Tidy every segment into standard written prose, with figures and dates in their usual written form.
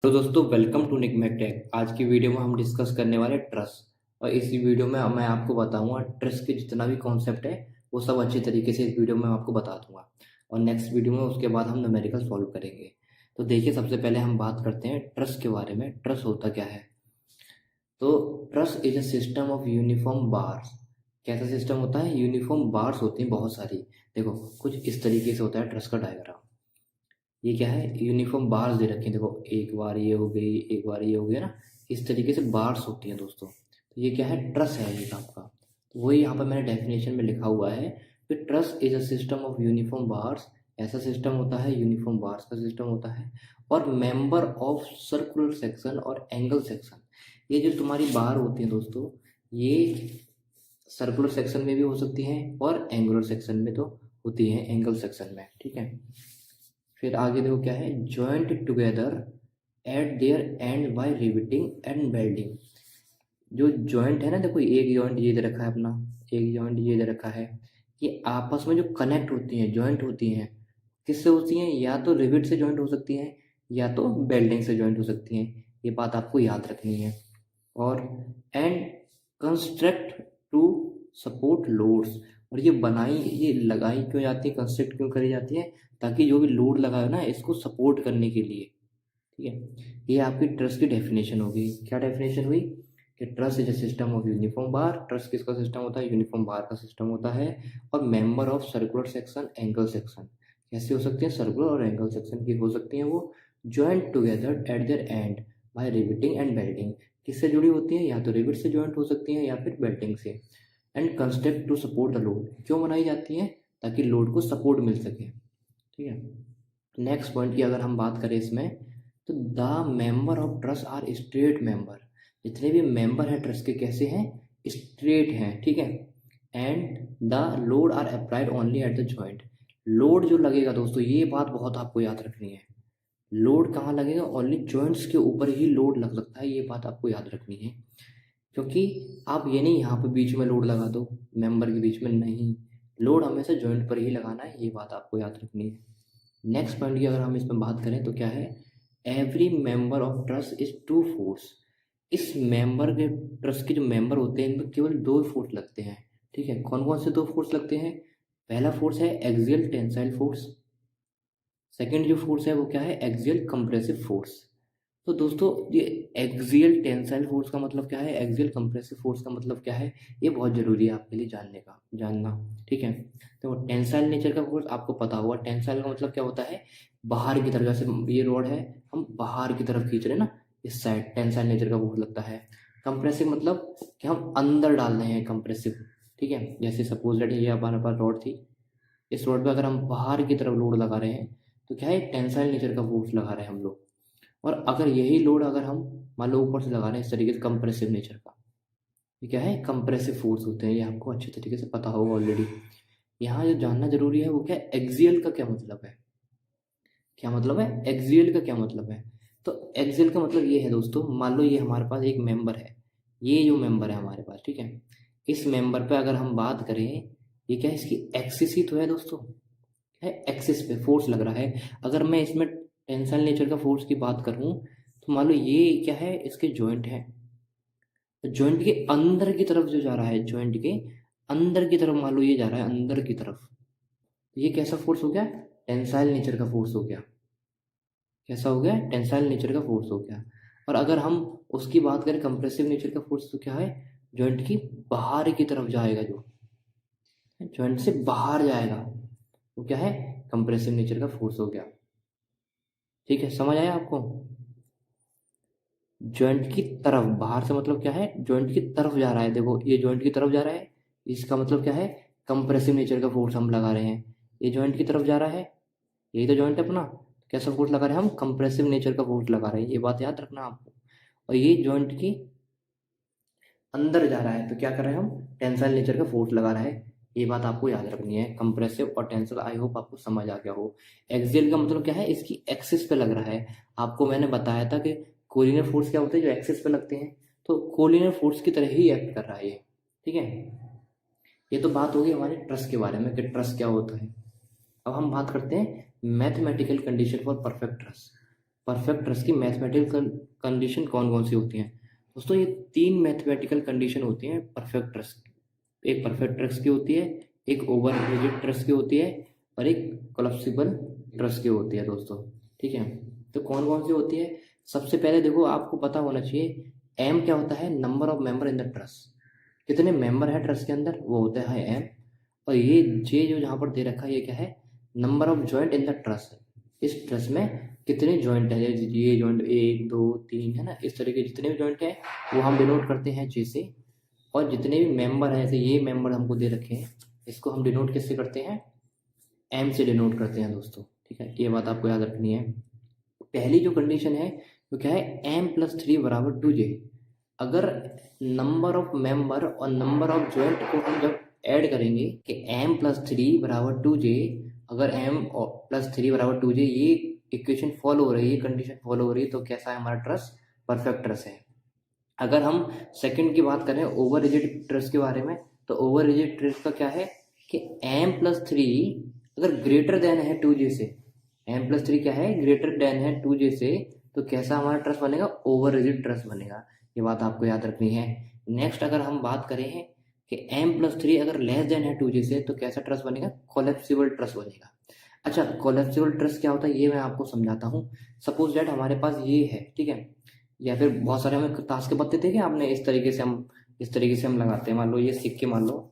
तो दोस्तों welcome to निकमेक take. आज की वीडियो में हम डिस्कस करने वाले ट्रस्ट। और इसी वीडियो में मैं आपको बताऊंगा ट्रस्ट के जितना भी कॉन्सेप्ट है वो सब अच्छे तरीके से इस वीडियो में आपको बता दूंगा। और नेक्स्ट वीडियो में उसके बाद हम न्यूमेरिकल सॉल्व करेंगे। तो देखिए, सबसे पहले हम बात करते हैं ट्रस्ट के बारे में। ट्रस्ट होता क्या है? तो trust is a system of uniform bars. कैसा सिस्टम होता है? यूनिफॉर्म बार्स होती हैं बहुत सारी। देखो, कुछ इस तरीके से होता है ट्रस्ट का डायग्राम। ये क्या है? यूनिफॉर्म बार्स दे रखे हैं। देखो, एक बार ये हो गई, एक बार ये हो गया ना। इस तरीके से बार्स होती हैं दोस्तों। तो ये क्या है? ट्रस है ये आपका। तो वही यहाँ पर मैंने डेफिनेशन में लिखा हुआ है कि truss is a system of uniform bars. ऐसा सिस्टम होता है, यूनिफॉर्म बार्स का सिस्टम होता है। और मेंबर ऑफ सर्कुलर सेक्शन और एंगल सेक्शन। ये जो तुम्हारी बार होती है दोस्तों, ये सर्कुलर सेक्शन में भी हो सकती हैं और एंगुलर सेक्शन में तो होती हैं, एंगल सेक्शन में। ठीक है। फिर आगे देखो क्या है? Joint together at their end by riveting and welding. जो जॉइंट है ना, देखो एक जॉइंट ये दे रखा है अपना, एक जॉइंट ये दे रखा है। ये आपस में जो कनेक्ट होती हैं, जॉइंट होती हैं, किससे होती हैं? या तो रिवेट से जॉइंट हो सकती हैं या तो वेल्डिंग से जॉइंट हो सकती हैं। ये बात आपको याद रखनी है। और and construct to support loads. और ये बनाई, ये लगाई क्यों जाती है, कंस्ट्रक्ट क्यों करी जाती है? ताकि जो भी लोड लगा है ना, इसको सपोर्ट करने के लिए। ठीक है। ये आपकी ट्रस्ट की डेफिनेशन होगी। क्या डेफिनेशन हुई? कि trust is a system of uniform bar. Trust किसका सिस्टम होता है? यूनिफॉर्म बार का सिस्टम होता है। और member of circular section, angle section. कैसे हो सकती है? सर्कुलर और एंगल सेक्शन की हो सकती हैं वो। Joint together at their end by riveting and belting. किससे जुड़ी होती है? या तो रिवेट से ज्वाइंट हो सकती है या फिर बेल्टिंग से। And construct to support the load. क्यों बनाई जाती है? ताकि लोड को सपोर्ट मिल सके। ठीक है। नेक्स्ट पॉइंट की अगर हम बात करें इसमें, तो the member of truss are straight member. जितने भी मेंबर हैं ट्रस्ट के, कैसे हैं? स्ट्रेट हैं। ठीक है। And the load are applied only at the joint. Load जो लगेगा दोस्तों, ये बात बहुत आपको याद रखनी है। लोड कहाँ लगेगा? ओनली जॉइंट्स के ऊपर ही लोड लग सकता है। ये बात आपको याद रखनी है। क्योंकि आप ये नहीं यहाँ पे बीच में लोड लगा दो, मेंबर के बीच में नहीं। लोड हमेशा जॉइंट पर ही लगाना है। ये बात आपको याद रखनी है। नेक्स्ट पॉइंट की अगर हम इसमें बात करें तो क्या है? Every member of truss is two force. इस मेंबर के, ट्रस्ट के जो मेंबर होते हैं, इनमें केवल दो फोर्स लगते हैं। ठीक है। कौन कौन से दो फोर्स लगते हैं? पहला फोर्स है एक्सियल टेंसाइल फोर्स। सेकेंड जो फोर्स है वो क्या है? Axial compressive force. तो दोस्तों, ये एक्सियल टेंसाइल फोर्स का मतलब क्या है, एक्सियल कंप्रेसिव फोर्स का मतलब क्या है, ये बहुत जरूरी है आपके लिए जानना। ठीक है। तो टेंसाइल नेचर का फोर्स आपको पता होगा। टेंसाइल का मतलब क्या होता है? बाहर की तरफ, जैसे ये रोड है, हम बाहर की तरफ खींच रहे हैं ना, इस साइड टेंसाइल नेचर का फोर्स लगता है। कंप्रेसिव मतलब कि हम अंदर डाल रहे हैं, कंप्रेसिव। ठीक है। जैसे सपोज दैट ये हमारे पास रोड थी, इस रोड पे अगर हम बाहर की तरफ लोड लगा रहे हैं तो क्या है? टेंसाइल नेचर का फोर्स लगा रहे हैं हम लोग। और अगर यही लोड अगर हम मान लो ऊपर से लगा रहे हैं, इस तरीके से कंप्रेसिव नेचर का, ये क्या है? कंप्रेसिव फोर्स होते हैं। ये आपको अच्छे तरीके से पता होगा ऑलरेडी। यहाँ जो जानना जरूरी है वो क्या है? एक्सियल का क्या मतलब है? क्या मतलब है? एक्सियल का क्या मतलब है? तो एक्सियल का मतलब ये है दोस्तों, मान लो ये हमारे पास एक मेंबर है। ये जो मेंबर है हमारे पास, ठीक है, इस मेंबर पे अगर हम बात करें, ये क्या है? इसकी एक्सिस ही तो है दोस्तों। है एक्सिस पे फोर्स लग रहा है। अगर मैं इसमें टेंसाइल नेचर का फोर्स की बात करूं, तो मान लो ये क्या है? इसके जॉइंट है। जॉइंट के अंदर की तरफ जो जा रहा है, जॉइंट के अंदर की तरफ मान लो ये जा रहा है अंदर की तरफ, तो ये कैसा फोर्स हो गया? टेंसाइल नेचर का फोर्स हो गया। कैसा हो गया? टेंसाइल नेचर का फोर्स हो गया। और अगर हम उसकी बात करें कंप्रेसिव नेचर का फोर्स, तो क्या है? जॉइंट की बाहर की तरफ जाएगा, जो जॉइंट से बाहर जाएगा वो क्या है? कंप्रेसिव नेचर का फोर्स हो गया। ठीक है, समझ आया आपको? जॉइंट की तरफ, बाहर से मतलब क्या है? जॉइंट की तरफ जा रहा है। देखो, ये जॉइंट की तरफ जा रहा है, इसका मतलब क्या है? कंप्रेसिव नेचर का फोर्स हम लगा रहे हैं। ये जॉइंट की तरफ जा रहा है, यही तो जॉइंट है अपना। कैसा फोर्स लगा रहे हैं हम? कंप्रेसिव नेचर का फोर्स लगा रहे हैं। ये बात याद रखना आपको। और ये जॉइंट की अंदर जा रहा है, तो क्या कर रहे हैं हम? टेंसाइल नेचर का फोर्स लगा रहा है। ये बात आपको याद रखनी है। कंप्रेसिव और टेंसाइल, आई होप आपको समझ आ गया हो। एक्सियल का मतलब क्या है? इसकी एक्सिस पे लग रहा है। आपको मैंने बताया था कि कोलिनियर फोर्स क्या होते हैं? जो एक्सिस पे लगते हैं। तो कोलिनियर फोर्स की तरह ही एक्ट कर रहा है ये। ठीक है। ये तो बात होगी हमारे ट्रस्ट के बारे में कि ट्रस्ट क्या होता है। अब हम बात करते हैं mathematical condition for perfect trust. Perfect trust की मैथमेटिकल कंडीशन कौन कौन सी होती हैं? दोस्तों ये 3 मैथमेटिकल कंडीशन होती हैं परफेक्ट ट्रस्ट की। एक परफेक्ट ट्रस्ट की होती है, एक ओवर रिजिड ट्रस्ट की होती है और एक कोलैप्सिबल ट्रस्ट की होती है दोस्तों। ठीक है, तो कौन कौन सी होती है? सबसे पहले देखो, आपको पता होना चाहिए एम क्या होता है, number of member in the trust. कितने मेंबर है ट्रस्ट के अंदर, वो होता है एम। और ये जे जो यहाँ पर दे रखा है ये क्या है, number of joint in the trust. इस ट्रस्ट में कितने जॉइंट है, ये जॉइंट 1 2 3 है ना, इस तरह के जितने भी जॉइंट है वो हम डिनोट करते हैं जे से। और जितने भी मेंबर हैं, जैसे ये मेंबर हमको दे रखे हैं, इसको हम डिनोट किससे करते हैं, एम से डिनोट करते हैं दोस्तों। ठीक है, ये बात आपको याद रखनी है। पहली जो कंडीशन है वो क्या है, एम प्लस 3 बराबर 2 जे। अगर नंबर ऑफ मेंबर और नंबर ऑफ जॉइंट को हम जब ऐड करेंगे कि एम प्लस 3 बराबर 2 जे, अगर एम प्लस 3 बराबर 2 जे ये इक्वेशन फॉलो हो रही है, ये कंडीशन फॉलो हो रही है, तो कैसा है हमारा ट्रस्ट, परफेक्ट ट्रस्ट है। अगर हम सेकंड की बात करें ओवर रिजिड ट्रस्ट के बारे में, तो ओवर रिजिड ट्रस्ट का क्या है कि एम प्लस 3 अगर ग्रेटर देन है 2 जे से, एम प्लस 3 क्या है, ग्रेटर देन है 2 जे से, तो कैसा हमारा ट्रस्ट बनेगा, ओवर रिजिड ट्रस्ट बनेगा। ये बात आपको याद रखनी है। नेक्स्ट अगर हम बात करें कि एम प्लस 3 अगर लेस देन है 2 जे से, तो कैसा ट्रस्ट बनेगा, कोलैप्सिबल ट्रस्ट बनेगा। अच्छा, कोलैप्सिबल ट्रस्ट क्या होता है ये मैं आपको समझाता हूँ। सपोज दैट हमारे पास ये है, ठीक है, या फिर बहुत सारे हमें ताश के पत्ते थे कि आपने इस तरीके से हम लगाते हैं। मान लो ये सिक्के, मान लो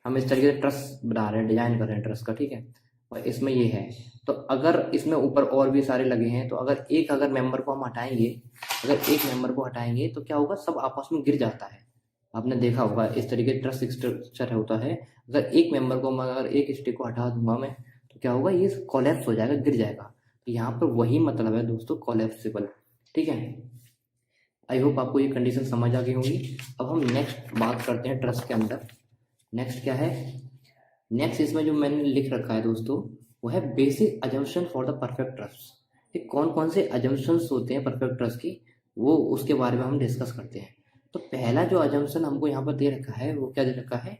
हम इस तरीके से ट्रस्ट बना रहे हैं, डिजाइन कर रहे हैं ट्रस्ट का, ठीक है, और इसमें ये है। तो अगर इसमें ऊपर और भी सारे लगे हैं, तो अगर मेंबर को हम हटाएंगे, अगर एक मेंबर को हटाएंगे तो क्या होगा, सब आपस में गिर जाता है। आपने देखा होगा इस तरीके ट्रस्ट स्ट्रक्चर होता है। अगर एक मेंबर को अगर एक स्टिक को हटा दूंगा मैं, तो क्या होगा, ये कोलैप्स हो जाएगा, गिर जाएगा। तो यहाँ पर वही मतलब है दोस्तों, कोलैप्सिबल। ठीक है, आई होप आपको ये कंडीशन समझ आ गई होगी। अब हम नेक्स्ट बात करते हैं ट्रस्ट के अंदर। नेक्स्ट क्या है, नेक्स्ट इसमें जो मैंने लिख रखा है दोस्तों, वो है basic assumption for the perfect trust. ये कौन कौन से अजम्पशंस होते हैं परफेक्ट ट्रस्ट की, वो उसके बारे में हम डिस्कस करते हैं। तो पहला जो अजम्पशन हमको यहाँ पर दे रखा है वो क्या दे रखा है,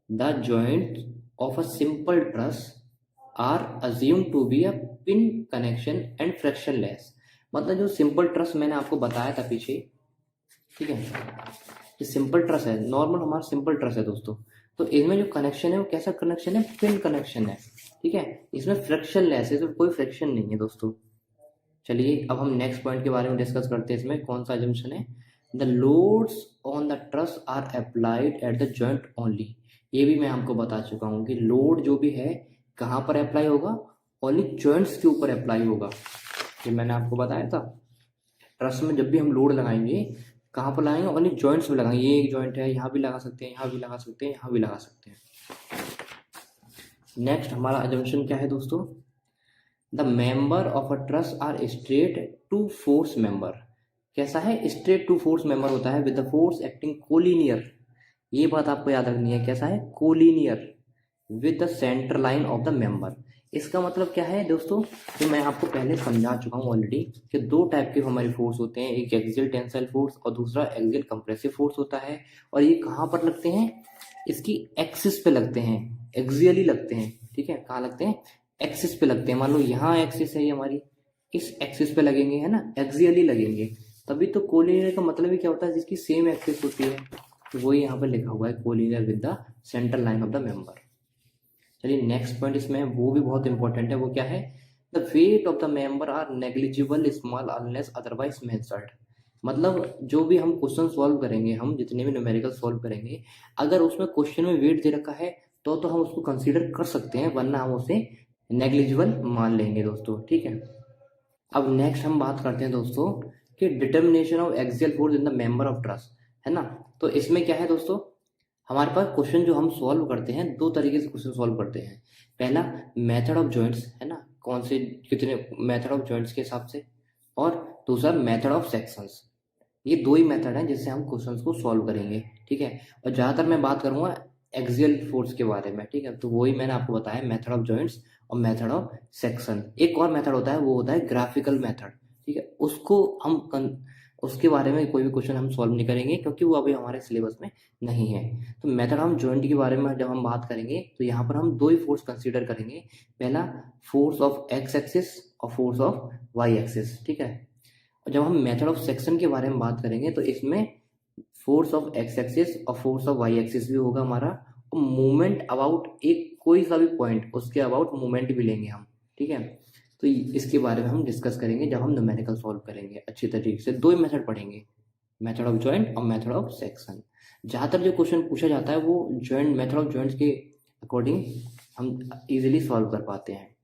the joint of a simple truss are assume to be a pin connection and frictionless. मतलब जो सिंपल ट्रस्ट मैंने आपको बताया था पीछे, ठीक है, ये सिंपल ट्रस्ट है, नॉर्मल हमारा सिंपल ट्रस्ट है दोस्तों। तो इनमें जो कनेक्शन है वो कैसा कनेक्शन है, पिन कनेक्शन है। ठीक है, इसमें फ्रैक्शन लेस है, तो कोई फ्रैक्शन नहीं है दोस्तों। चलिए अब हम नेक्स्ट पॉइंट के बारे में डिस्कस करते हैं। इसमें कौन सा अजम्पशन है, the loads on the truss are applied at the joint only. ये भी मैं आपको बता चुका हूँ कि लोड जो भी है कहाँ पर अप्लाई होगा, ओनली जॉइंट्स के ऊपर अप्लाई होगा। ये मैंने आपको बताया था, ट्रस में जब भी हम लोड लगाएंगे कहाँ पर लगाएंगे, ओनली जॉइंट्स में लगाएंगे। ये एक जॉइंट है, यहाँ भी लगा सकते हैं, यहाँ भी लगा सकते हैं, यहाँ भी लगा सकते हैं। नेक्स्ट हमारा अजम्पशन क्या है दोस्तों, the member of a truss are straight two force member. कैसा है, स्ट्रेट टू फोर्स मेंबर होता है with the force acting collinear. ये बात आपको याद रखनी है, कैसा है, collinear with the centre line of the member. इसका मतलब क्या है दोस्तों, तो मैं आपको पहले समझा चुका हूँ ऑलरेडी कि दो टाइप के हमारी फोर्स होते हैं, एक एक्सियल टेंसाइल फोर्स और दूसरा एक्सियल कंप्रेसिव फोर्स होता है। और ये कहाँ पर लगते हैं, इसकी एक्सिस पे लगते हैं, एक्सियली लगते हैं। ठीक है, कहाँ लगते हैं, एक्सिस पे लगते हैं। मान लो यहाँ एक्सिस है ये हमारी, इस एक्सिस पे लगेंगे, है ना, एक्सियली लगेंगे। तभी तो कोलिनियर का मतलब ही क्या होता है, जिसकी सेम एक्सिस होती है। तो वही यहाँ पर लिखा हुआ है, collinear with the central line of the member. चलिए नेक्स्ट पॉइंट इसमें वो भी बहुत इंपॉर्टेंट है, वो क्या है, the weight of the member are negligible small unless otherwise mentioned. मतलब जो भी हम क्वेश्चन सॉल्व करेंगे, हम जितने भी न्यूमेरिकल सॉल्व करेंगे, अगर उसमें क्वेश्चन में वेट दे रखा है तो हम उसको कंसीडर कर सकते हैं, वरना हम उसे नेग्लिजिबल मान लेंगे दोस्तों। ठीक है, अब नेक्स्ट हम बात करते हैं दोस्तों कि determination of axial force in the member of truss, है ना। तो इसमें क्या है दोस्तों, हमारे पास क्वेश्चन जो हम सॉल्व करते हैं, दो तरीके से क्वेश्चन सॉल्व करते हैं। पहला मेथड ऑफ जॉइंट्स, है ना, कौन से कितने मेथड ऑफ जॉइंट्स के हिसाब से, और दूसरा मेथड ऑफ सेक्शंस। ये दो ही मेथड हैं जिससे हम क्वेश्चंस को सॉल्व करेंगे। ठीक है, और ज़्यादातर मैं बात करूंगा एक्सियल फोर्स के बारे में। ठीक है, तो वही मैंने आपको बताया, मेथड ऑफ जॉइंट्स और मेथड ऑफ सेक्शन। एक और मेथड होता है, वो होता है ग्राफिकल मेथड। ठीक है, उसके बारे में कोई भी क्वेश्चन हम सॉल्व नहीं करेंगे, क्योंकि वो अभी हमारे सिलेबस में नहीं है। तो मेथड ऑफ जॉइंट के बारे में जब हम बात करेंगे, तो यहाँ पर हम दो ही फोर्स कंसीडर करेंगे। पहला फोर्स ऑफ एक्स एक्सिस और फोर्स ऑफ वाई एक्सिस, ठीक है। और जब हम मेथड ऑफ सेक्शन के बारे में बात करेंगे तो इसमें फोर्स ऑफ एक्स एक्सिस और फोर्स ऑफ वाई एक्सिस भी होगा हमारा, और मूवमेंट अबाउट एक कोई सा भी पॉइंट उसके अबाउट मूवमेंट भी लेंगे हम, ठीक है। तो इसके बारे में हम डिस्कस करेंगे जब हम न्यूमेरिकल सॉल्व करेंगे अच्छी तरीके से। दो ही मेथड पढ़ेंगे, मेथड ऑफ जॉइंट और मेथड ऑफ सेक्शन। ज़्यादातर जो क्वेश्चन पूछा जाता है वो जॉइंट, मेथड ऑफ जॉइंट्स के अकॉर्डिंग हम इजीली सॉल्व कर पाते हैं।